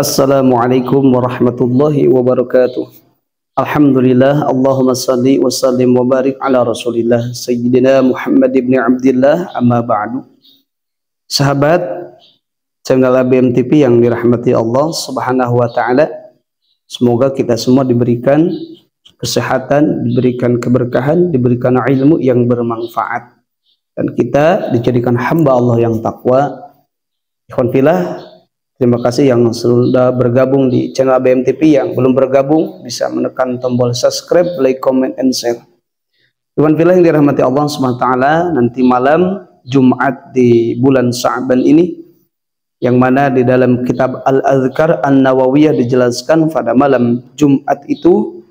Assalamualaikum warahmatullahi wabarakatuh. Alhamdulillah, Allahumma salli wa sallim wa barik ala Rasulillah Sayyidina Muhammad ibn Abdillah, amma ba'du. Sahabat channel ABM TV yang dirahmati Allah Subhanahu wa taala, semoga kita semua diberikan kesehatan, diberikan keberkahan, diberikan ilmu yang bermanfaat, dan kita dijadikan hamba Allah yang takwa. Ikhwan fillah, terima kasih yang sudah bergabung di channel ABM TV. Yang belum bergabung bisa menekan tombol subscribe, like, comment, and share. Ikhwan fillah yang dirahmati Allah SWT, nanti malam Jumat di bulan Sya'ban ini, yang mana di dalam kitab Al-Adhkar An-Nawawiyah dijelaskan pada malam Jumat itu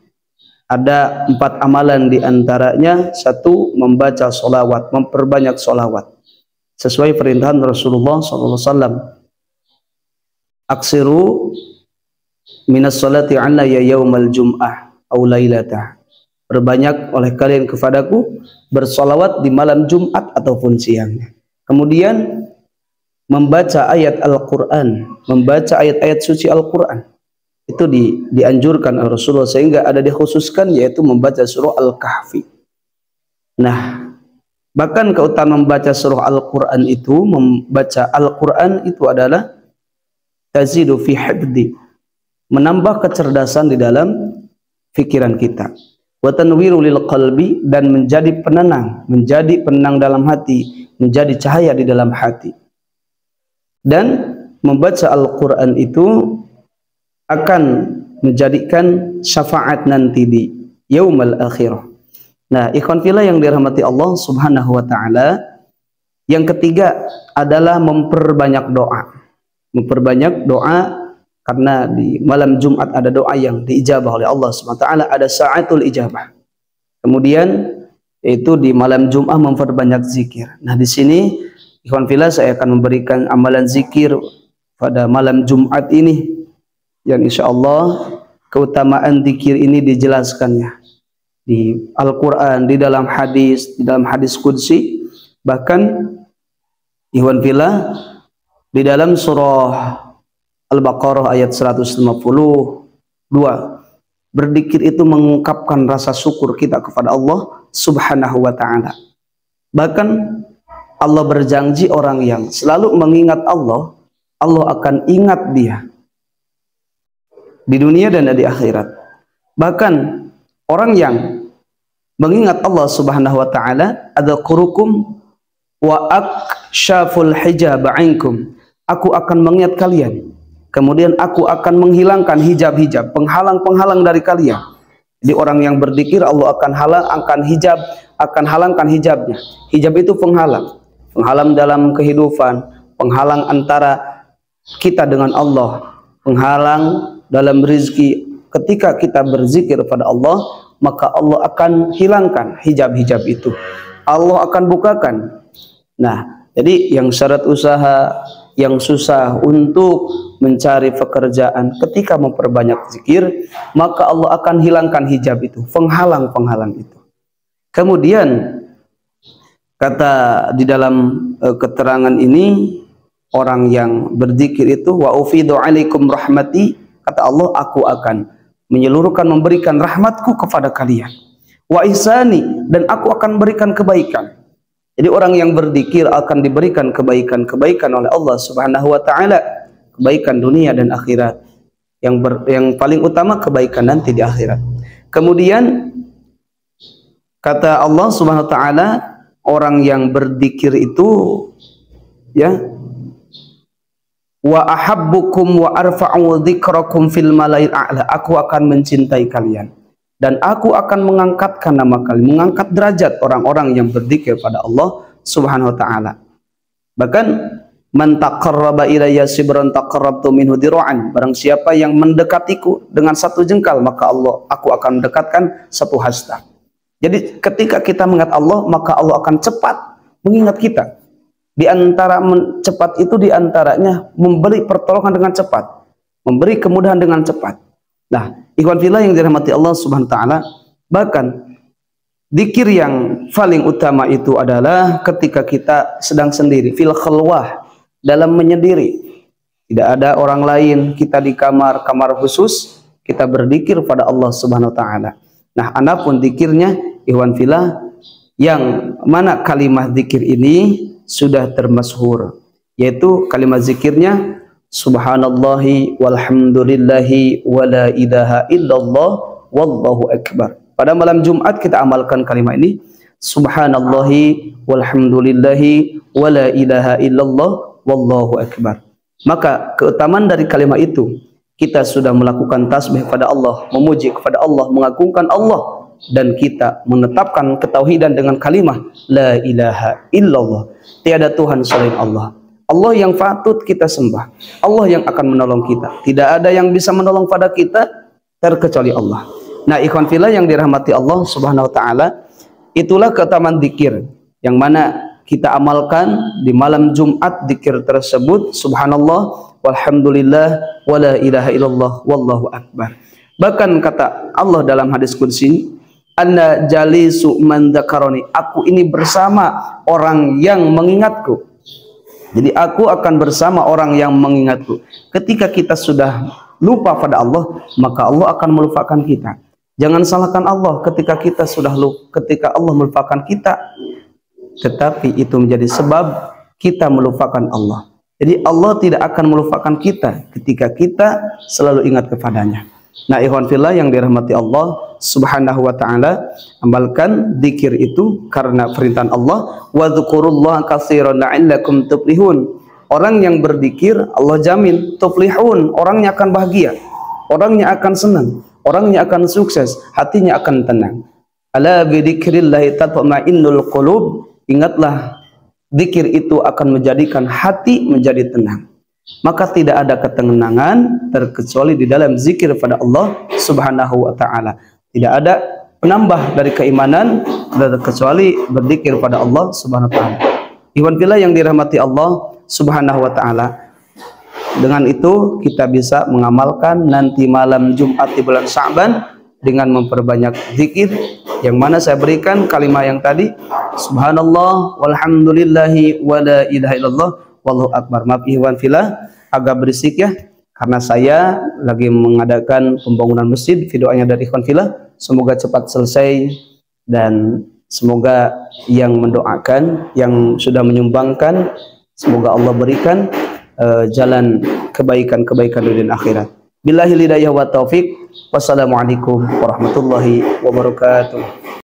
ada 4 amalan, diantaranya 1, membaca sholawat, memperbanyak sholawat sesuai perintahan Rasulullah SAW. Aksiru minas salati alayya yaumal jum'ah au lailatah. Perbanyak oleh kalian kepadaku bersolawat di malam Jumat ataupun siangnya. Kemudian membaca ayat Al-Quran, membaca ayat-ayat suci Al-Quran. Itu dianjurkan oleh Rasulullah, sehingga ada dikhususkan yaitu membaca surah Al-Kahfi. Nah, bahkan keutamaan membaca surah Al-Quran itu, membaca Al-Quran itu adalah tazidu fi hifdi, menambah kecerdasan di dalam pikiran kita, wa tanwiru lil qalbi, dan menjadi penenang, menjadi penenang dalam hati, menjadi cahaya di dalam hati. Dan membaca Al-Quran itu akan menjadikan syafaat nanti di yaumal akhirah. Nah, ikhwan fillah yang dirahmati Allah Subhanahu wa taala, yang ketiga adalah memperbanyak doa. Memperbanyak doa, karena di malam Jumat ada doa yang diijabah oleh Allah SWT, ada sa'atul ijabah. Kemudian yaitu di malam Jumat memperbanyak zikir. Nah, di sini ikhwan fillah saya akan memberikan amalan zikir pada malam Jumat ini, yang insya Allah keutamaan zikir ini dijelaskannya di Al-Quran, di dalam hadis qudsi. Bahkan ikhwan fillah, di dalam surah Al-Baqarah ayat 152, berzikir itu mengungkapkan rasa syukur kita kepada Allah Subhanahu wa ta'ala. Bahkan Allah berjanji orang yang selalu mengingat Allah, Allah akan ingat dia di dunia dan di akhirat. Bahkan orang yang mengingat Allah Subhanahu wa ta'ala, adzakurukum wa aksyaful hijab ankum, aku akan mengingat kalian, kemudian aku akan menghilangkan hijab-hijab, penghalang-penghalang dari kalian. Jadi orang yang berzikir, Allah akan halangkan hijabnya. Hijab itu penghalang dalam kehidupan, penghalang antara kita dengan Allah, penghalang dalam rezeki. Ketika kita berzikir pada Allah, maka Allah akan hilangkan hijab-hijab itu, Allah akan bukakan. Nah, jadi yang syarat usaha, yang susah untuk mencari pekerjaan, ketika memperbanyak zikir, maka Allah akan hilangkan hijab itu, penghalang-penghalang itu. Kemudian kata di dalam keterangan ini, orang yang berzikir itu, wa ufidu alaikum rahmati, kata Allah, aku akan menyeluruhkan, memberikan rahmatku kepada kalian, wa ihsani, dan aku akan berikan kebaikan. Jadi orang yang berzikir akan diberikan kebaikan-kebaikan oleh Allah Subhanahu wa taala, kebaikan dunia dan akhirat. Yang paling utama kebaikan nanti di akhirat. Kemudian kata Allah Subhanahu wa taala, orang yang berzikir itu, ya, wa ahabbukum wa arfa'u dzikrakum fil malail a'la, aku akan mencintai kalian dan aku akan mengangkatkan nama kalian, mengangkat derajat orang-orang yang berzikir pada Allah Subhanahu wa ta'ala. Bahkan man taqarraba ilayya shibran taqarrabtu minhu dira'an, barang siapa yang mendekatiku dengan 1 jengkal, maka aku akan mendekatkan 1 hasta. Jadi ketika kita mengingat Allah, maka Allah akan cepat mengingat kita. Di antara cepat itu diantaranya memberi pertolongan dengan cepat, memberi kemudahan dengan cepat. Nah, ikhwan fillah yang dirahmati Allah Subhanahu wa taala, bahkan zikir yang paling utama itu adalah ketika kita sedang sendiri, fil khalwah, dalam menyendiri. Tidak ada orang lain, kita di kamar khusus, kita berzikir pada Allah Subhanahu wa taala. Nah, adapun zikirnya ikhwan fillah, yang mana kalimat zikir ini sudah termasyhur, yaitu kalimat zikirnya subhanallahi walhamdulillahi wala ilaha illallah wallahu akbar. Pada malam Jumat kita amalkan kalimat ini, subhanallahi walhamdulillahi wala ilaha illallah wallahu akbar. Maka keutamaan dari kalimat itu, kita sudah melakukan tasbih pada Allah, memuji kepada Allah, mengagungkan Allah, dan kita menetapkan ketauhidan dengan kalimat la ilaha illallah, tiada Tuhan selain Allah. Allah yang patut kita sembah, Allah yang akan menolong kita, tidak ada yang bisa menolong pada kita terkecuali Allah. Nah, ikhwan fillah yang dirahmati Allah Subhanahu wa taala, itulah keutamaan zikir yang mana kita amalkan di malam Jumat. Zikir tersebut subhanallah walhamdulillah wala ilaha illallah wallahu akbar. Bahkan kata Allah dalam hadis qudsi, anna jalisu man dzakarani, aku ini bersama orang yang mengingatku. Jadi aku akan bersama orang yang mengingatku. Ketika kita sudah lupa pada Allah, maka Allah akan melupakan kita. Jangan salahkan Allah ketika kita sudah lupa, ketika Allah melupakan kita, tetapi itu menjadi sebab kita melupakan Allah. Jadi Allah tidak akan melupakan kita ketika kita selalu ingat kepadanya. Nah, ikhwan fillah yang dirahmati Allah Subhanahu wa taala, amalkan zikir itu karena perintah Allah, wa dzkurullaha katsiran la'allakum tuflihun. Orang yang berzikir Allah jamin tuflihun, orangnya akan bahagia, orangnya akan senang, orangnya akan sukses, hatinya akan tenang. Ala bi dzikrillah tatma'innul qulub. Ingatlah, zikir itu akan menjadikan hati menjadi tenang. Maka tidak ada ketenangan terkecuali di dalam zikir pada Allah Subhanahu wa taala. Tidak ada penambah dari keimanan terkecuali berzikir pada Allah Subhanahu wa taala. Ikhwan fillah yang dirahmati Allah Subhanahu wa taala, dengan itu kita bisa mengamalkan nanti malam Jumat di bulan Sya'ban dengan memperbanyak zikir, yang mana saya berikan kalimat yang tadi subhanallah walhamdulillahi wala ilaha illallah wallahu akbar. Maaf ikhwan fillah agak berisik ya, karena saya lagi mengadakan pembangunan masjid. Doanya dari ikhwan fillah semoga cepat selesai, dan semoga yang mendoakan, yang sudah menyumbangkan, semoga Allah berikan jalan kebaikan-kebaikan dunia dan akhirat. Billahi hidayah wa taufik. Wassalamualaikum warahmatullahi wabarakatuh.